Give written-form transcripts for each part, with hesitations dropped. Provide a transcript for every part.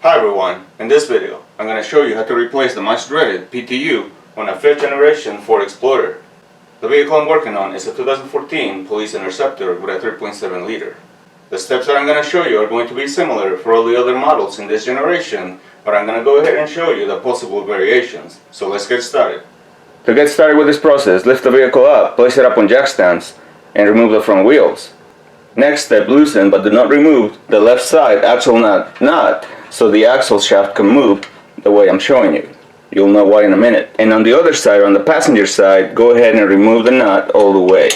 Hi everyone, in this video I'm going to show you how to replace the much dreaded PTU on a 5th generation Ford Explorer. The vehicle I'm working on is a 2014 Police Interceptor with a 3.7 liter. The steps that I'm going to show you are going to be similar for all the other models in this generation, but I'm going to go ahead and show you the possible variations. So let's get started. To get started with this process, lift the vehicle up, place it up on jack stands, and remove the front wheels. Next step, loosen but do not remove the left side axle nut so the axle shaft can move the way I'm showing you. You'll know why in a minute. And on the other side, on the passenger side, go ahead and remove the nut all the way.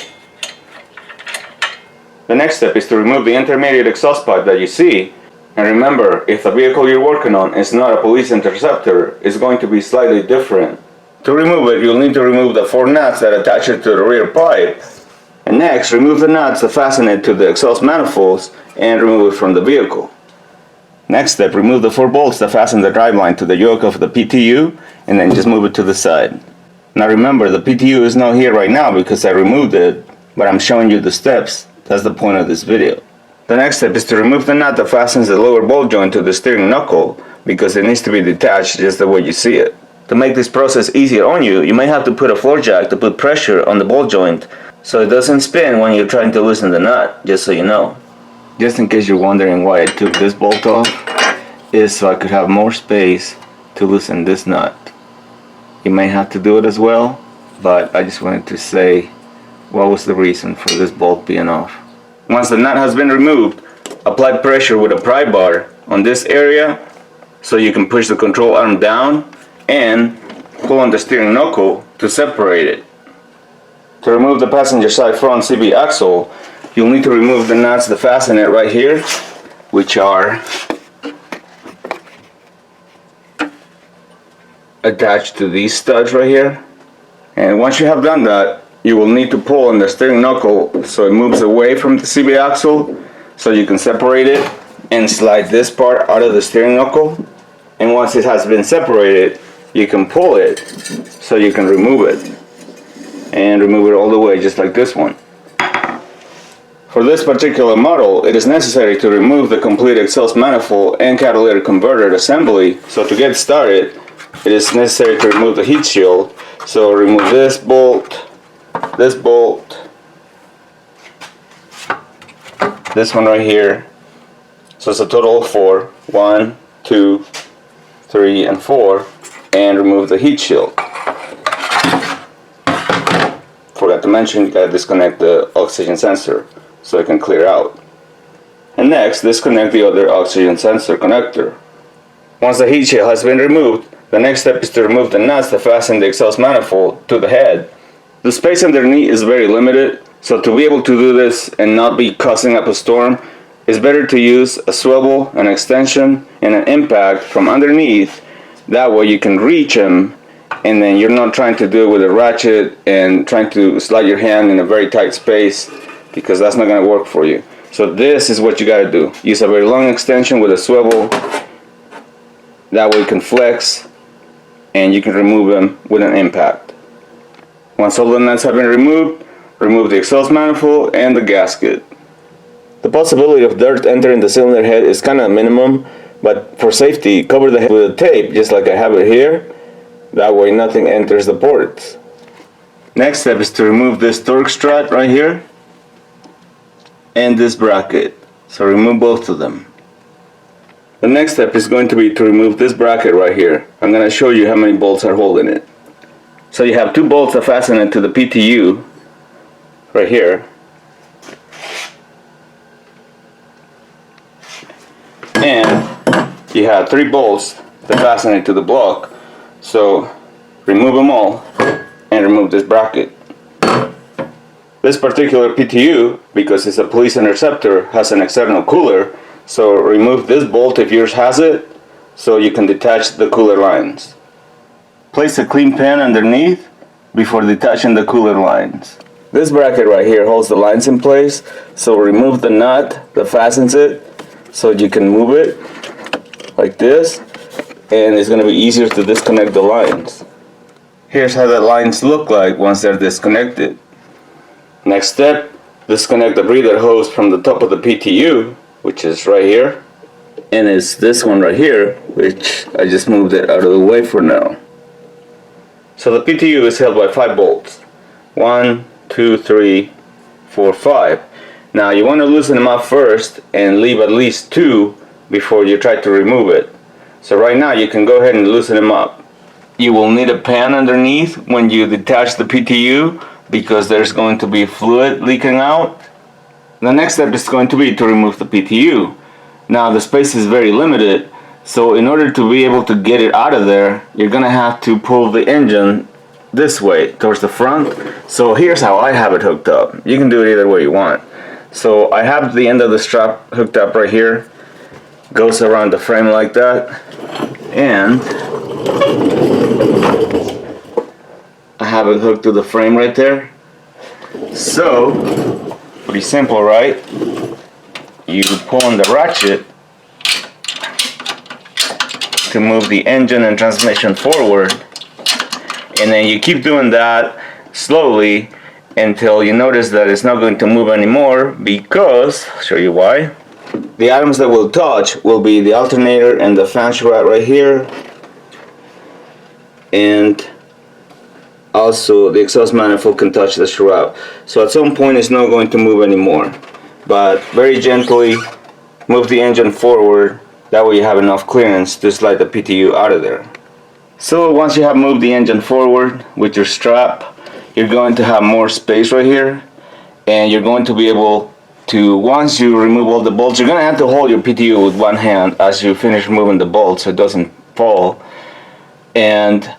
The next step is to remove the intermediate exhaust pipe that you see. And remember, if the vehicle you're working on is not a police interceptor, it's going to be slightly different. To remove it, you'll need to remove the 4 nuts that attach it to the rear pipe. And next, remove the nuts that fasten it to the exhaust manifolds and remove it from the vehicle. Next step, remove the 4 bolts that fasten the driveline to the yoke of the PTU and then just move it to the side. Now remember, the PTU is not here right now because I removed it, but I'm showing you the steps. That's the point of this video. The next step is to remove the nut that fastens the lower ball joint to the steering knuckle because it needs to be detached just the way you see it. To make this process easier on you, you may have to put a floor jack to put pressure on the ball joint so it doesn't spin when you're trying to loosen the nut, just so you know. Just in case you're wondering why I took this bolt off, is so I could have more space to loosen this nut. You may have to do it as well, but I just wanted to say what was the reason for this bolt being off. Once the nut has been removed, apply pressure with a pry bar on this area so you can push the control arm down and pull on the steering knuckle to separate it. To remove the passenger side front CB axle, you'll need to remove the nuts that fasten it right here, which are attached to these studs right here. And once you have done that, you will need to pull on the steering knuckle so it moves away from the CB axle so you can separate it and slide this part out of the steering knuckle. And once it has been separated, you can pull it so you can remove it. And remove it all the way, just like this one. For this particular model, it is necessary to remove the complete exhaust manifold and catalytic converter assembly. So to get started, it is necessary to remove the heat shield. So remove this bolt, this one right here. So it's a total of 4. 1, 2, 3, and 4. And remove the heat shield. Forgot to mention, you gotta disconnect the oxygen sensor so it can clear out. And next, disconnect the other oxygen sensor connector. Once the heat shield has been removed, the next step is to remove the nuts that fasten the exhaust manifold to the head. The space underneath is very limited, so to be able to do this and not be causing up a storm, it's better to use a swivel, an extension, and an impact from underneath. That way you can reach them, and then you're not trying to do it with a ratchet and trying to slide your hand in a very tight space, because that's not going to work for you. So this is what you got to do. Use a very long extension with a swivel. That way you can flex and you can remove them with an impact. Once all the nuts have been removed, remove the exhaust manifold and the gasket. The possibility of dirt entering the cylinder head is kind of minimum, but for safety, cover the head with a tape just like I have it here. That way nothing enters the ports. Next step is to remove this torque strut right here and this bracket. So remove both of them. The next step is going to be to remove this bracket right here. I'm going to show you how many bolts are holding it. So you have 2 bolts that fasten it to the PTU right here. And you have 3 bolts that fasten it to the block. So remove them all and remove this bracket. This particular PTU, because it's a police interceptor, has an external cooler. So remove this bolt if yours has it, so you can detach the cooler lines. Place a clean pin underneath before detaching the cooler lines. This bracket right here holds the lines in place, so remove the nut that fastens it so you can move it like this, and it's going to be easier to disconnect the lines. Here's how the lines look like once they're disconnected. Next step, disconnect the breather hose from the top of the PTU, which is right here. and it's this one right here, which I just moved it out of the way for now. So the PTU is held by 5 bolts. 1, 2, 3, 4, 5. Now you want to loosen them up first and leave at least 2 before you try to remove it. So right now you can go ahead and loosen them up. You will need a pan underneath when you detach the PTU because there's going to be fluid leaking out. The next step is going to be to remove the PTU. Now the space is very limited, so in order to be able to get it out of there, you're gonna have to pull the engine this way towards the front. So here's how I have it hooked up. You can do it either way you want. So I have the end of the strap hooked up right here. Goes around the frame like that, and I have it hooked to the frame right there. So pretty simple, right? You pull on the ratchet to move the engine and transmission forward, and then you keep doing that slowly until you notice that it's not going to move anymore, because I'll show you why. The items that will touch will be the alternator and the fan shroud right here, and also the exhaust manifold can touch the shroud. So at some point it's not going to move anymore, but very gently move the engine forward. That way you have enough clearance to slide the PTU out of there. So once you have moved the engine forward with your strap, you're going to have more space right here, and you're going to be able to, once you remove all the bolts, you're going to have to hold your PTU with one hand as you finish removing the bolts so it doesn't fall. And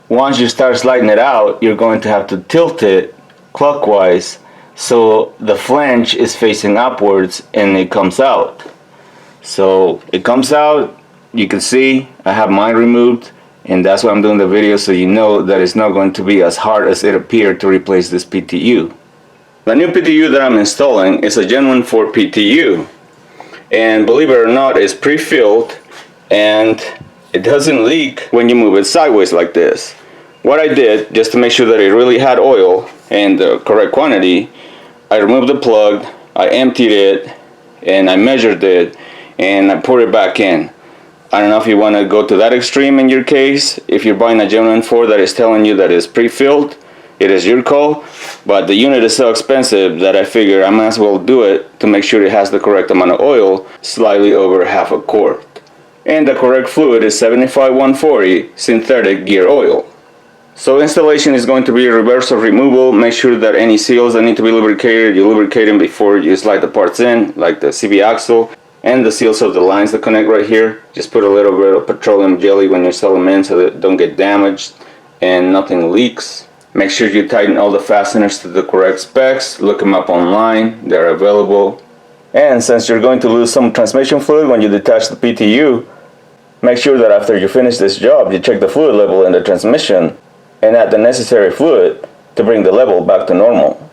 once you start sliding it out, you're going to have to tilt it clockwise so the flange is facing upwards and it comes out. So it comes out, you can see I have mine removed, and that's why I'm doing the video, so you know that it's not going to be as hard as it appeared to replace this PTU. The new PTU that I'm installing is a genuine Ford PTU, and believe it or not, it's pre-filled and it doesn't leak when you move it sideways like this. What I did, just to make sure that it really had oil and the correct quantity, I removed the plug, I emptied it, and I measured it, and I put it back in. I don't know if you want to go to that extreme in your case. If you're buying a genuine Ford that is telling you that it's pre-filled, it is your call, but the unit is so expensive that I figure I might as well do it to make sure it has the correct amount of oil, slightly over half a quart. And the correct fluid is 75-140 synthetic gear oil. So installation is going to be reverse of removal. Make sure that any seals that need to be lubricated, you lubricate them before you slide the parts in, like the CV axle and the seals of the lines that connect right here. Just put a little bit of petroleum jelly when you sell them in so that they don't get damaged and nothing leaks. Make sure you tighten all the fasteners to the correct specs. Look them up online, they're available. And since you're going to lose some transmission fluid when you detach the PTU, make sure that after you finish this job, you check the fluid level in the transmission and add the necessary fluid to bring the level back to normal.